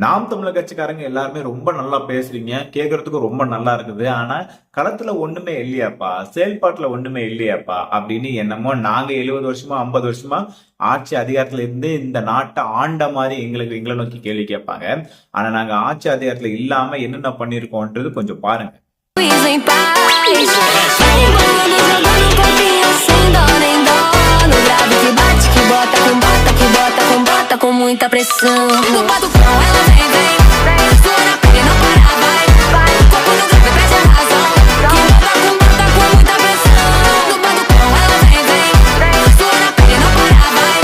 நாம் தமிழர் கட்சிக்காரங்க எல்லாருமே ரொம்ப நல்லா பேசுறீங்க, கேட்கறதுக்கு ரொம்ப நல்லா இருக்குது. ஆனா களத்துல ஒண்ணுமே இல்லையாப்பா, செயல்பாட்டுல ஒண்ணுமே இல்லையாப்பா அப்படின்னு என்னமோ நாங்க 70 வருஷமா 50 வருஷமா ஆட்சி அதிகாரத்துல இருந்து இந்த நாட்டை ஆண்ட மாதிரி எங்களை நோக்கி கேள்வி கேட்பாங்க. ஆனா நாங்க ஆட்சி அதிகாரத்துல இல்லாம என்னென்ன பண்ணிருக்கோம்ன்றது கொஞ்சம் பாருங்க. Com muita pressão. No batucão ela vem, sua na pele não para, vai. Corpo no grave perde a razão. Que bota com muita pressão. No batucão ela vem, sua na pele não para, vai.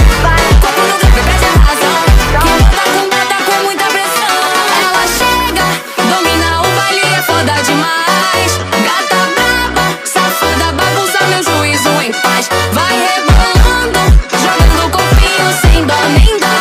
Corpo no grave perde a razão. Que bota com muita pressão. Ela chega, domina o baile, é foda demais. Gata braba, safada, bagunça meu juízo em paz. Vai rebolando, jogando o corpinho sem dó nem dó.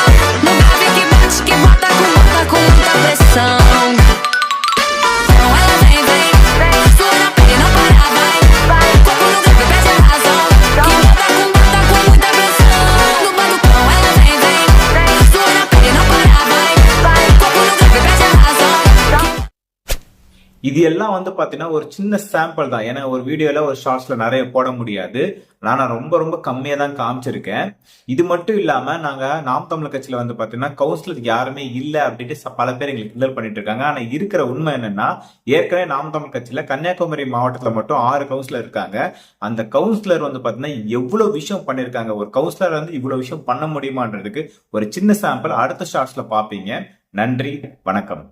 இது எல்லாம் பாத்தீங்கன்னா ஒரு சின்ன சாம்பிள் தான். ஏன்னா ஒரு வீடியோல ஒரு ஷார்ட்ஸ்ல நிறைய போட முடியாது. நான் ரொம்ப ரொம்ப கம்மியா தான் காமிச்சிருக்கேன். இது மட்டும் இல்லாம நாங்க நாம் தமிழர் கட்சியில பாத்தீங்கன்னா கவுன்சிலர் யாருமே இல்ல அப்படின்ட்டு பல பேர் எங்களுக்கு கிண்டல் பண்ணிட்டு இருக்காங்க. ஆனா இருக்கிற உண்மை என்னன்னா, ஏற்கனவே நாம் தமிழர் கட்சியில கன்னியாகுமரி மாவட்டத்துல மட்டும் 6 கவுன்சிலர் இருக்காங்க. அந்த கவுன்சிலர் பாத்தீங்கன்னா எவ்வளவு விஷயம் பண்ணிருக்காங்க. ஒரு கவுன்சிலர் இவ்வளவு விஷயம் பண்ண முடியுமான்றதுக்கு ஒரு சின்ன சாம்பிள் அடுத்த ஷார்ட்ஸ்ல பாப்பீங்க. நன்றி, வணக்கம்.